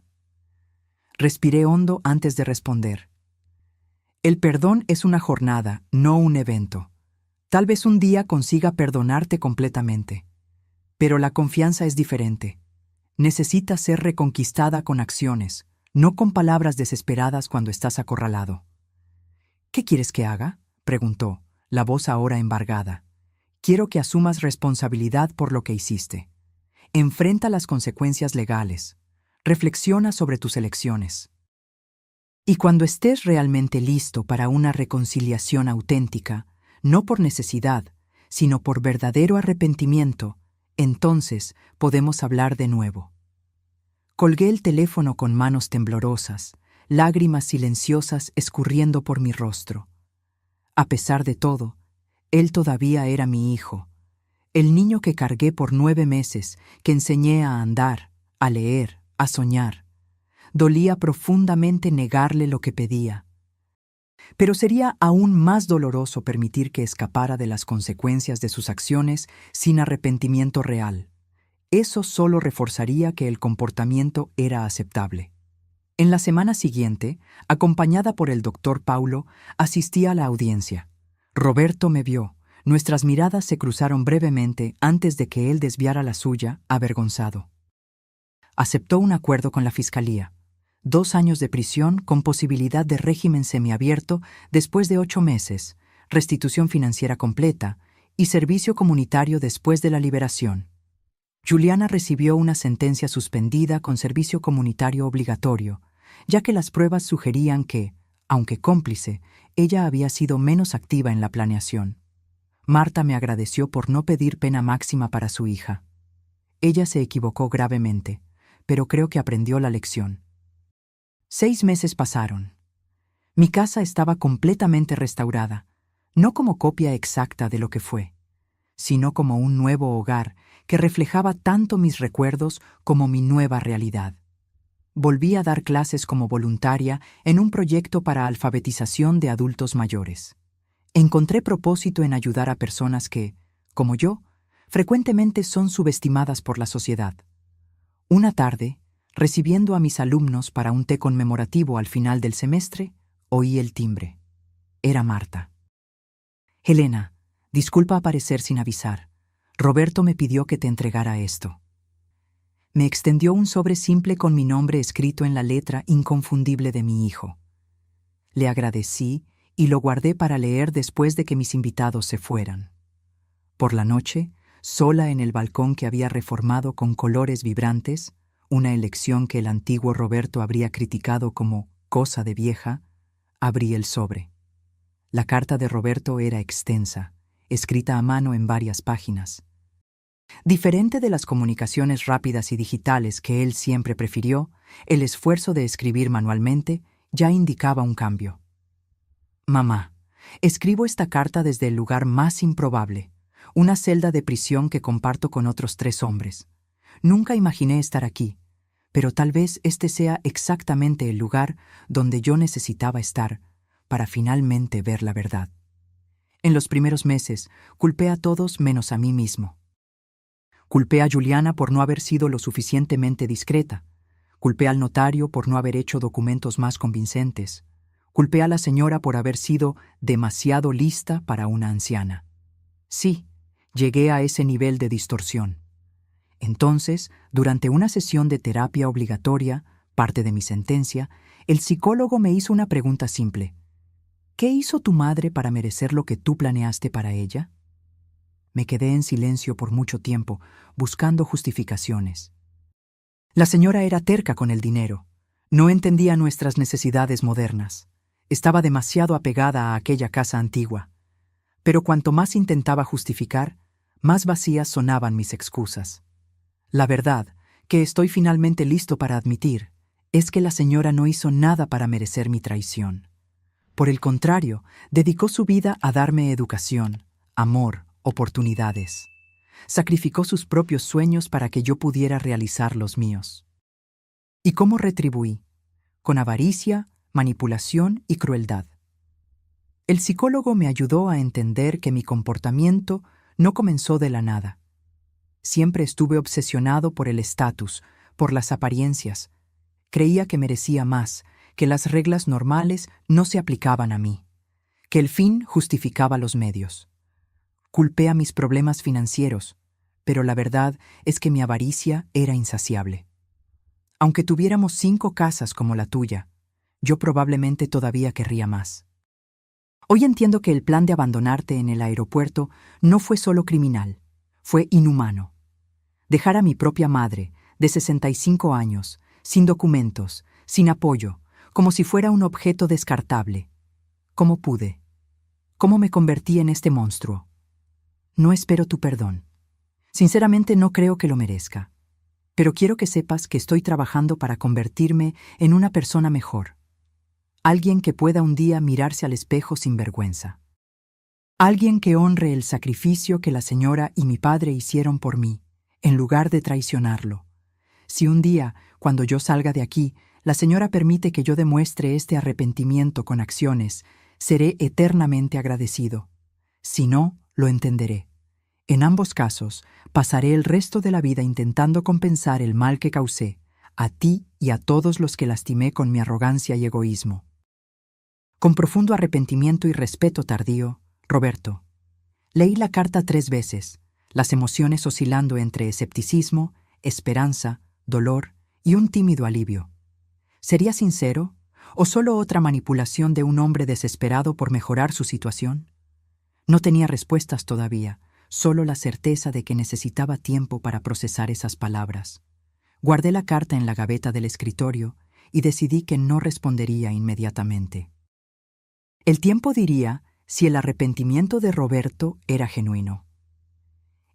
Respiré hondo antes de responder. «El perdón es una jornada, no un evento. Tal vez un día consiga perdonarte completamente. Pero la confianza es diferente. Necesita ser reconquistada con acciones, no con palabras desesperadas cuando estás acorralado». «¿Qué quieres que haga?», preguntó, la voz ahora embargada. «Quiero que asumas responsabilidad por lo que hiciste. Enfrenta las consecuencias legales. Reflexiona sobre tus elecciones. Y cuando estés realmente listo para una reconciliación auténtica, no por necesidad, sino por verdadero arrepentimiento, entonces podemos hablar de nuevo». Colgué el teléfono con manos temblorosas, lágrimas silenciosas escurriendo por mi rostro. A pesar de todo, él todavía era mi hijo, el niño que cargué por 9 meses, que enseñé a andar, a leer, a soñar. Dolía profundamente negarle lo que pedía. Pero sería aún más doloroso permitir que escapara de las consecuencias de sus acciones sin arrepentimiento real. Eso solo reforzaría que el comportamiento era aceptable. En la semana siguiente, acompañada por el doctor Paulo, asistí a la audiencia. Roberto me vio. Nuestras miradas se cruzaron brevemente antes de que él desviara la suya, avergonzado. Aceptó un acuerdo con la fiscalía. 2 años de prisión con posibilidad de régimen semiabierto después de 8 meses, restitución financiera completa y servicio comunitario después de la liberación. Juliana recibió una sentencia suspendida con servicio comunitario obligatorio, ya que las pruebas sugerían que, aunque cómplice, ella había sido menos activa en la planeación. Marta me agradeció por no pedir pena máxima para su hija. Ella se equivocó gravemente, pero creo que aprendió la lección. 6 meses pasaron. Mi casa estaba completamente restaurada, no como copia exacta de lo que fue, sino como un nuevo hogar que reflejaba tanto mis recuerdos como mi nueva realidad. volví a dar clases como voluntaria en un proyecto para alfabetización de adultos mayores. Encontré propósito en ayudar a personas que, como yo, frecuentemente son subestimadas por la sociedad. Una tarde, recibiendo a mis alumnos para un té conmemorativo al final del semestre, oí el timbre. Era Marta. «Helena, disculpa aparecer sin avisar. Roberto me pidió que te entregara esto». Me extendió un sobre simple con mi nombre escrito en la letra inconfundible de mi hijo. Le agradecí y lo guardé para leer después de que mis invitados se fueran. Por la noche, sola en el balcón que había reformado con colores vibrantes, una elección que el antiguo Roberto habría criticado como cosa de vieja, abrí el sobre. La carta de Roberto era extensa, escrita a mano en varias páginas. Diferente de las comunicaciones rápidas y digitales que él siempre prefirió, el esfuerzo de escribir manualmente ya indicaba un cambio. «Mamá, escribo esta carta desde el lugar más improbable, una celda de prisión que comparto con otros 3 hombres. Nunca imaginé estar aquí, pero tal vez este sea exactamente el lugar donde yo necesitaba estar para finalmente ver la verdad. En los primeros meses, culpé a todos menos a mí mismo. Culpé a Juliana por no haber sido lo suficientemente discreta. Culpé al notario por no haber hecho documentos más convincentes. Culpé a la señora por haber sido demasiado lista para una anciana. Sí, llegué a ese nivel de distorsión. Entonces, durante una sesión de terapia obligatoria, parte de mi sentencia, el psicólogo me hizo una pregunta simple. ¿Qué hizo tu madre para merecer lo que tú planeaste para ella? Me quedé en silencio por mucho tiempo, buscando justificaciones. La señora era terca con el dinero. No entendía nuestras necesidades modernas. Estaba demasiado apegada a aquella casa antigua. Pero cuanto más intentaba justificar, más vacías sonaban mis excusas. La verdad, que estoy finalmente listo para admitir, es que la señora no hizo nada para merecer mi traición. Por el contrario, dedicó su vida a darme educación, amor, oportunidades. Sacrificó sus propios sueños para que yo pudiera realizar los míos. ¿Y cómo retribuí? Con avaricia, manipulación y crueldad. El psicólogo me ayudó a entender que mi comportamiento no comenzó de la nada. Siempre estuve obsesionado por el estatus, por las apariencias. Creía que merecía más, que las reglas normales no se aplicaban a mí, que el fin justificaba los medios. Culpé a mis problemas financieros, pero la verdad es que mi avaricia era insaciable. Aunque tuviéramos 5 casas como la tuya, yo probablemente todavía querría más. Hoy entiendo que el plan de abandonarte en el aeropuerto no fue solo criminal, fue inhumano. Dejar a mi propia madre, de 65 años, sin documentos, sin apoyo, como si fuera un objeto descartable. ¿Cómo pude? ¿Cómo me convertí en este monstruo? No espero tu perdón. Sinceramente no creo que lo merezca. Pero quiero que sepas que estoy trabajando para convertirme en una persona mejor. Alguien que pueda un día mirarse al espejo sin vergüenza. Alguien que honre el sacrificio que la señora y mi padre hicieron por mí, en lugar de traicionarlo. Si un día, cuando yo salga de aquí, la señora permite que yo demuestre este arrepentimiento con acciones, seré eternamente agradecido. Si no, lo entenderé. En ambos casos, pasaré el resto de la vida intentando compensar el mal que causé, a ti y a todos los que lastimé con mi arrogancia y egoísmo. Con profundo arrepentimiento y respeto tardío, Roberto. Leí la carta 3 veces, las emociones oscilando entre escepticismo, esperanza, dolor y un tímido alivio. ¿Sería sincero o solo otra manipulación de un hombre desesperado por mejorar su situación? No tenía respuestas todavía, solo la certeza de que necesitaba tiempo para procesar esas palabras. Guardé la carta en la gaveta del escritorio y decidí que no respondería inmediatamente. El tiempo diría si el arrepentimiento de Roberto era genuino.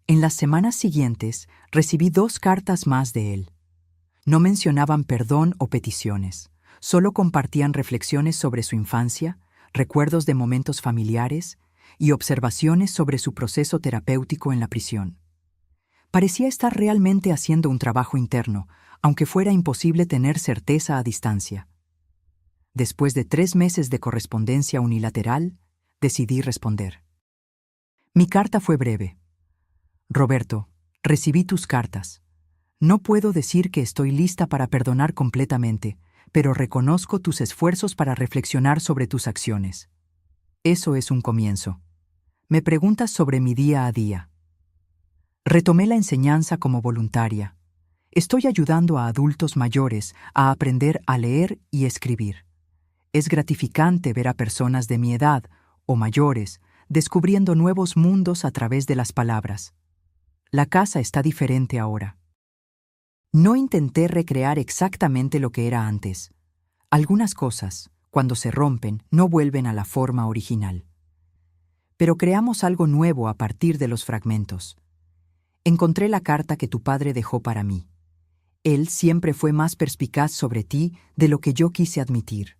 En las semanas siguientes recibí 2 cartas más de él. No mencionaban perdón o peticiones, solo compartían reflexiones sobre su infancia, recuerdos de momentos familiares y observaciones sobre su proceso terapéutico en la prisión. Parecía estar realmente haciendo un trabajo interno, aunque fuera imposible tener certeza a distancia. Después de 3 meses de correspondencia unilateral, decidí responder. Mi carta fue breve. Roberto, recibí tus cartas. No puedo decir que estoy lista para perdonar completamente, pero reconozco tus esfuerzos para reflexionar sobre tus acciones. Eso es un comienzo. Me preguntas sobre mi día a día. Retomé la enseñanza como voluntaria. Estoy ayudando a adultos mayores a aprender a leer y escribir. Es gratificante ver a personas de mi edad, o mayores, descubriendo nuevos mundos a través de las palabras. La casa está diferente ahora. No intenté recrear exactamente lo que era antes. Algunas cosas, cuando se rompen, no vuelven a la forma original. Pero creamos algo nuevo a partir de los fragmentos. Encontré la carta que tu padre dejó para mí. Él siempre fue más perspicaz sobre ti de lo que yo quise admitir.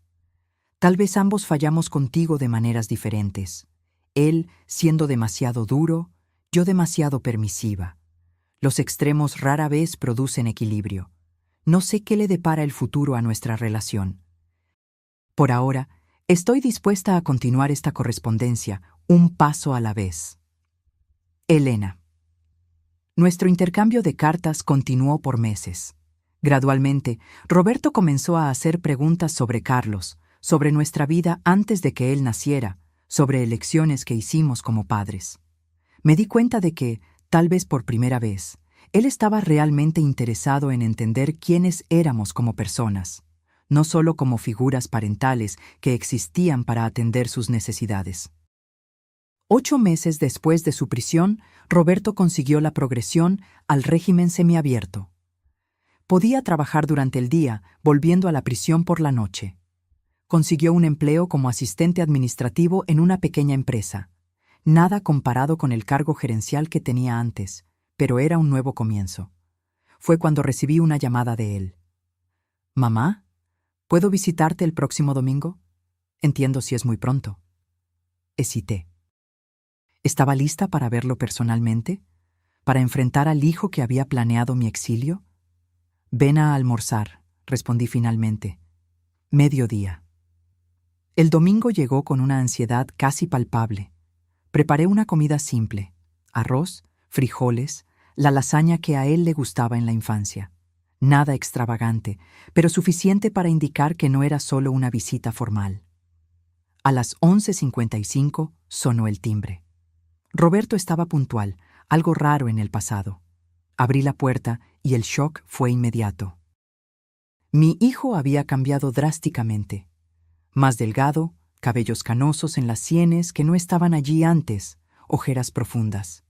Tal vez ambos fallamos contigo de maneras diferentes. Él siendo demasiado duro, yo demasiado permisiva. Los extremos rara vez producen equilibrio. No sé qué le depara el futuro a nuestra relación. Por ahora, estoy dispuesta a continuar esta correspondencia, un paso a la vez. Elena. Nuestro intercambio de cartas continuó por meses. Gradualmente, Roberto comenzó a hacer preguntas sobre Carlos, sobre nuestra vida antes de que él naciera, sobre elecciones que hicimos como padres. Me di cuenta de que, tal vez por primera vez, él estaba realmente interesado en entender quiénes éramos como personas, no solo como figuras parentales que existían para atender sus necesidades. 8 meses después de su prisión, Roberto consiguió la progresión al régimen semiabierto. Podía trabajar durante el día, volviendo a la prisión por la noche. Consiguió un empleo como asistente administrativo en una pequeña empresa. Nada comparado con el cargo gerencial que tenía antes, pero era un nuevo comienzo. Fue cuando recibí una llamada de él. «Mamá, ¿puedo visitarte el próximo domingo? Entiendo si es muy pronto». Hesité. ¿Estaba lista para verlo personalmente? ¿Para enfrentar al hijo que había planeado mi exilio? «Ven a almorzar», respondí finalmente. Mediodía. El domingo llegó con una ansiedad casi palpable. Preparé una comida simple: arroz, frijoles, la lasaña que a él le gustaba en la infancia. Nada extravagante, pero suficiente para indicar que no era solo una visita formal. A las 11:55 sonó el timbre. Roberto estaba puntual, algo raro en el pasado. Abrí la puerta y el shock fue inmediato. Mi hijo había cambiado drásticamente. Más delgado, cabellos canosos en las sienes que no estaban allí antes, ojeras profundas.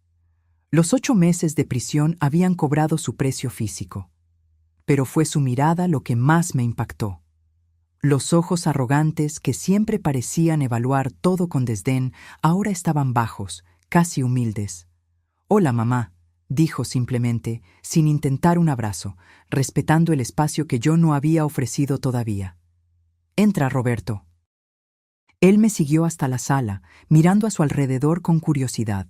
Los 8 meses de prisión habían cobrado su precio físico. Pero fue su mirada lo que más me impactó. Los ojos arrogantes que siempre parecían evaluar todo con desdén, ahora estaban bajos, casi humildes. «Hola, mamá», dijo simplemente, sin intentar un abrazo, respetando el espacio que yo no había ofrecido todavía. «Entra, Roberto». Él me siguió hasta la sala, mirando a su alrededor con curiosidad.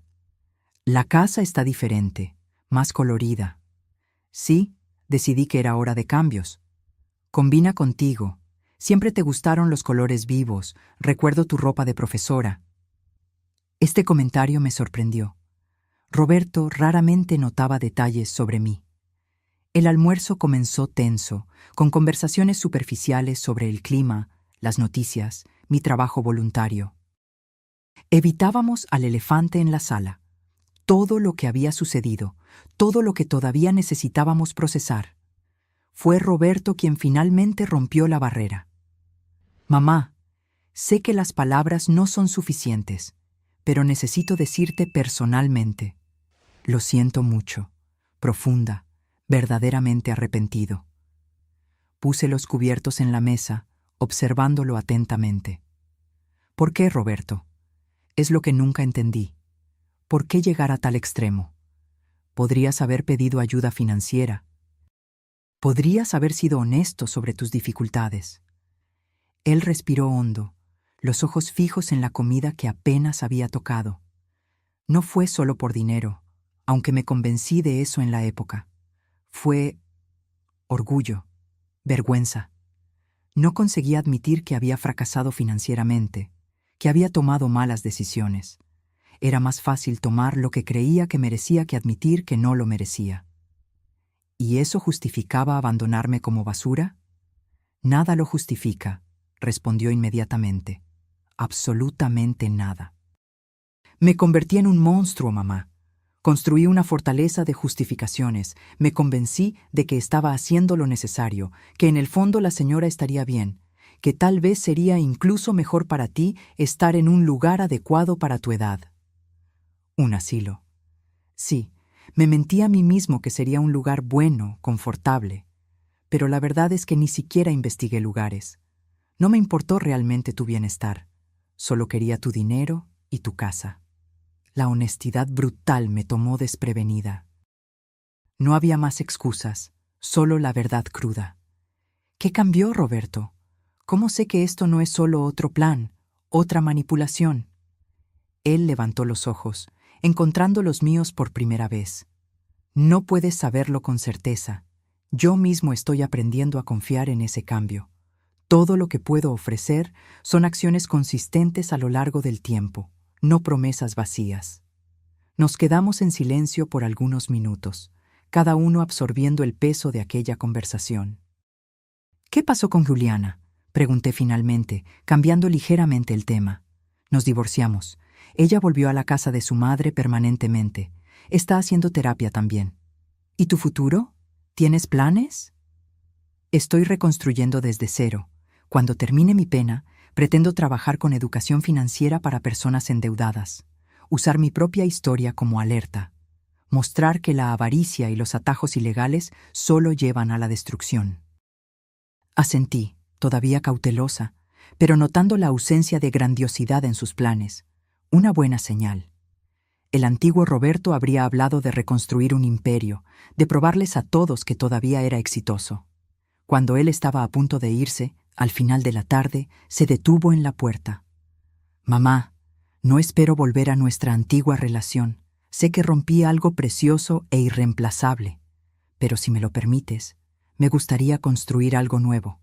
La casa está diferente, más colorida. Sí, decidí que era hora de cambios. Combina contigo. Siempre te gustaron los colores vivos. Recuerdo tu ropa de profesora. Este comentario me sorprendió. Roberto raramente notaba detalles sobre mí. El almuerzo comenzó tenso, con conversaciones superficiales sobre el clima, las noticias, mi trabajo voluntario. Evitábamos al elefante en la sala. Todo lo que había sucedido, todo lo que todavía necesitábamos procesar. Fue Roberto quien finalmente rompió la barrera. «Mamá, sé que las palabras no son suficientes, pero necesito decirte personalmente. Lo siento mucho, profunda, verdaderamente arrepentido». Puse los cubiertos en la mesa, observándolo atentamente. «¿Por qué, Roberto?» Es lo que nunca entendí. ¿Por qué llegar a tal extremo? Podrías haber pedido ayuda financiera. Podrías haber sido honesto sobre tus dificultades. Él respiró hondo, los ojos fijos en la comida que apenas había tocado. No fue solo por dinero, aunque me convencí de eso en la época. Fue orgullo, vergüenza. No conseguía admitir que había fracasado financieramente, que había tomado malas decisiones. Era más fácil tomar lo que creía que merecía que admitir que no lo merecía. ¿Y eso justificaba abandonarme como basura? Nada lo justifica, respondió inmediatamente. Absolutamente nada. Me convertí en un monstruo, mamá. Construí una fortaleza de justificaciones. Me convencí de que estaba haciendo lo necesario, que en el fondo la señora estaría bien, que tal vez sería incluso mejor para ti estar en un lugar adecuado para tu edad. Un asilo. Sí, me mentí a mí mismo que sería un lugar bueno, confortable. Pero la verdad es que ni siquiera investigué lugares. No me importó realmente tu bienestar. Solo quería tu dinero y tu casa. La honestidad brutal me tomó desprevenida. No había más excusas, solo la verdad cruda. ¿Qué cambió, Roberto? ¿Cómo sé que esto no es solo otro plan, otra manipulación? Él levantó los ojos, encontrando los míos por primera vez. No puedes saberlo con certeza. Yo mismo estoy aprendiendo a confiar en ese cambio. Todo lo que puedo ofrecer son acciones consistentes a lo largo del tiempo, no promesas vacías. Nos quedamos en silencio por algunos minutos, cada uno absorbiendo el peso de aquella conversación. ¿Qué pasó con Juliana?, pregunté finalmente, cambiando ligeramente el tema. Nos divorciamos. Ella volvió a la casa de su madre permanentemente. Está haciendo terapia también. ¿Y tu futuro? ¿Tienes planes? Estoy reconstruyendo desde cero. Cuando termine mi pena, pretendo trabajar con educación financiera para personas endeudadas, usar mi propia historia como alerta, mostrar que la avaricia y los atajos ilegales solo llevan a la destrucción. Asentí, todavía cautelosa, pero notando la ausencia de grandiosidad en sus planes. Una buena señal. El antiguo Roberto habría hablado de reconstruir un imperio, de probarles a todos que todavía era exitoso. Cuando él estaba a punto de irse, al final de la tarde, se detuvo en la puerta. «Mamá, no espero volver a nuestra antigua relación. Sé que rompí algo precioso e irreemplazable, pero si me lo permites, me gustaría construir algo nuevo.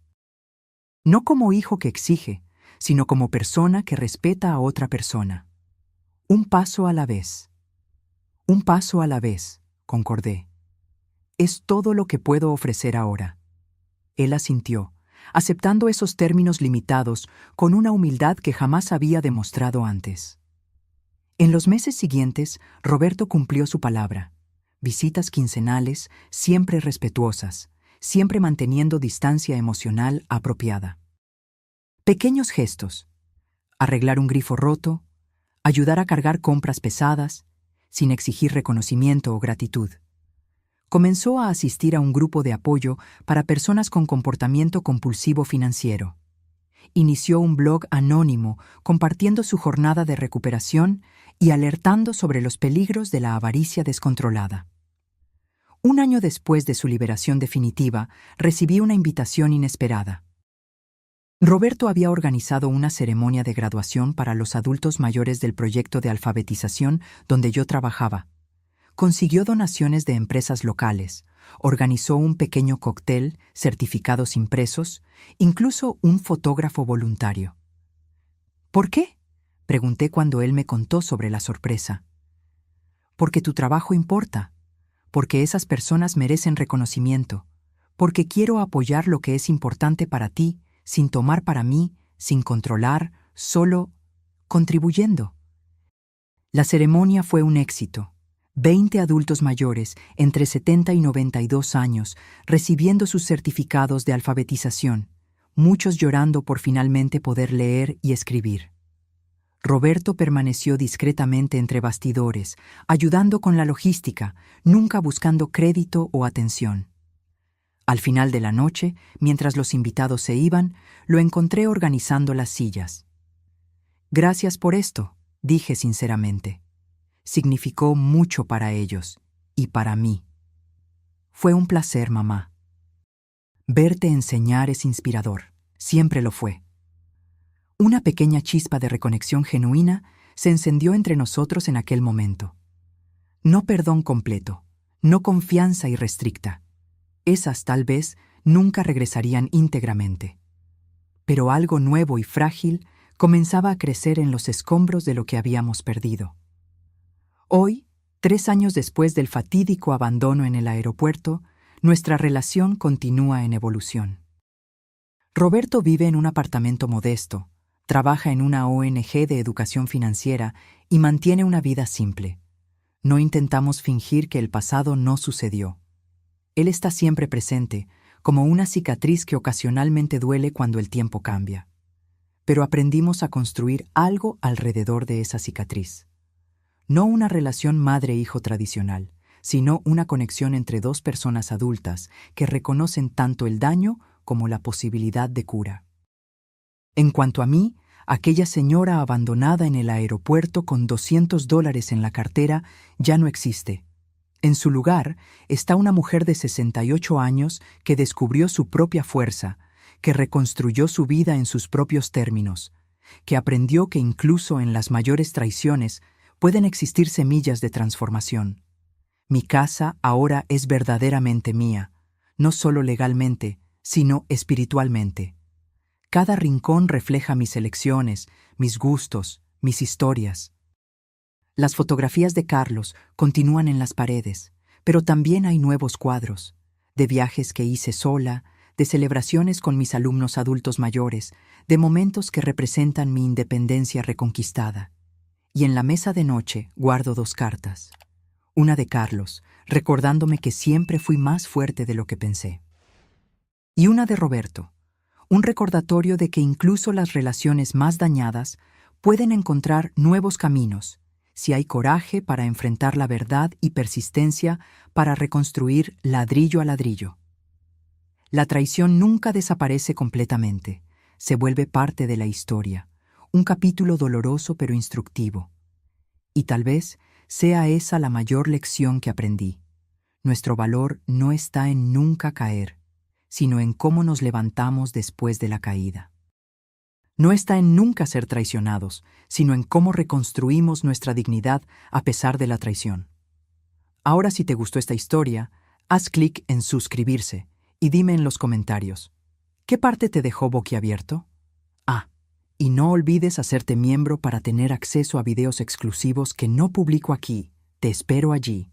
No como hijo que exige, sino como persona que respeta a otra persona. Un paso a la vez». «Un paso a la vez», concordé. «Es todo lo que puedo ofrecer ahora». Él asintió, aceptando esos términos limitados con una humildad que jamás había demostrado antes. En los meses siguientes, Roberto cumplió su palabra. Visitas quincenales, siempre respetuosas, siempre manteniendo distancia emocional apropiada. Pequeños gestos. Arreglar un grifo roto, ayudar a cargar compras pesadas, sin exigir reconocimiento o gratitud. Comenzó a asistir a un grupo de apoyo para personas con comportamiento compulsivo financiero. Inició un blog anónimo compartiendo su jornada de recuperación y alertando sobre los peligros de la avaricia descontrolada. Un año después de su liberación definitiva, recibí una invitación inesperada. Roberto había organizado una ceremonia de graduación para los adultos mayores del proyecto de alfabetización donde yo trabajaba. Consiguió donaciones de empresas locales, organizó un pequeño cóctel, certificados impresos, incluso un fotógrafo voluntario. ¿Por qué?, pregunté cuando él me contó sobre la sorpresa. Porque tu trabajo importa, porque esas personas merecen reconocimiento, porque quiero apoyar lo que es importante para ti, sin tomar para mí, sin controlar, solo contribuyendo. La ceremonia fue un éxito. 20 adultos mayores, entre 70 y 92 años, recibiendo sus certificados de alfabetización, muchos llorando por finalmente poder leer y escribir. Roberto permaneció discretamente entre bastidores, ayudando con la logística, nunca buscando crédito o atención. Al final de la noche, mientras los invitados se iban, lo encontré organizando las sillas. «Gracias por esto», dije sinceramente. Significó mucho para ellos y para mí. «Fue un placer, mamá». Verte enseñar es inspirador, siempre lo fue. Una pequeña chispa de reconexión genuina se encendió entre nosotros en aquel momento. No perdón completo, no confianza irrestricta. Esas, tal vez, nunca regresarían íntegramente. Pero algo nuevo y frágil comenzaba a crecer en los escombros de lo que habíamos perdido. Hoy, 3 años después del fatídico abandono en el aeropuerto, nuestra relación continúa en evolución. Roberto vive en un apartamento modesto, trabaja en una ONG de educación financiera y mantiene una vida simple. No intentamos fingir que el pasado no sucedió. Él está siempre presente, como una cicatriz que ocasionalmente duele cuando el tiempo cambia. Pero aprendimos a construir algo alrededor de esa cicatriz. No una relación madre-hijo tradicional, sino una conexión entre dos personas adultas que reconocen tanto el daño como la posibilidad de cura. En cuanto a mí, aquella señora abandonada en el aeropuerto con $200 en la cartera ya no existe. En su lugar está una mujer de 68 años que descubrió su propia fuerza, que reconstruyó su vida en sus propios términos, que aprendió que incluso en las mayores traiciones pueden existir semillas de transformación. Mi casa ahora es verdaderamente mía, no solo legalmente, sino espiritualmente. Cada rincón refleja mis elecciones, mis gustos, mis historias. Las fotografías de Carlos continúan en las paredes, pero también hay nuevos cuadros, de viajes que hice sola, de celebraciones con mis alumnos adultos mayores, de momentos que representan mi independencia reconquistada. Y en la mesa de noche guardo 2 cartas. Una de Carlos, recordándome que siempre fui más fuerte de lo que pensé. Y una de Roberto, un recordatorio de que incluso las relaciones más dañadas pueden encontrar nuevos caminos, si hay coraje para enfrentar la verdad y persistencia para reconstruir ladrillo a ladrillo. La traición nunca desaparece completamente, se vuelve parte de la historia, un capítulo doloroso pero instructivo. Y tal vez sea esa la mayor lección que aprendí. Nuestro valor no está en nunca caer, sino en cómo nos levantamos después de la caída. No está en nunca ser traicionados, sino en cómo reconstruimos nuestra dignidad a pesar de la traición. Ahora, si te gustó esta historia, haz clic en suscribirse y dime en los comentarios, ¿qué parte te dejó boquiabierto? Y no olvides hacerte miembro para tener acceso a videos exclusivos que no publico aquí. Te espero allí.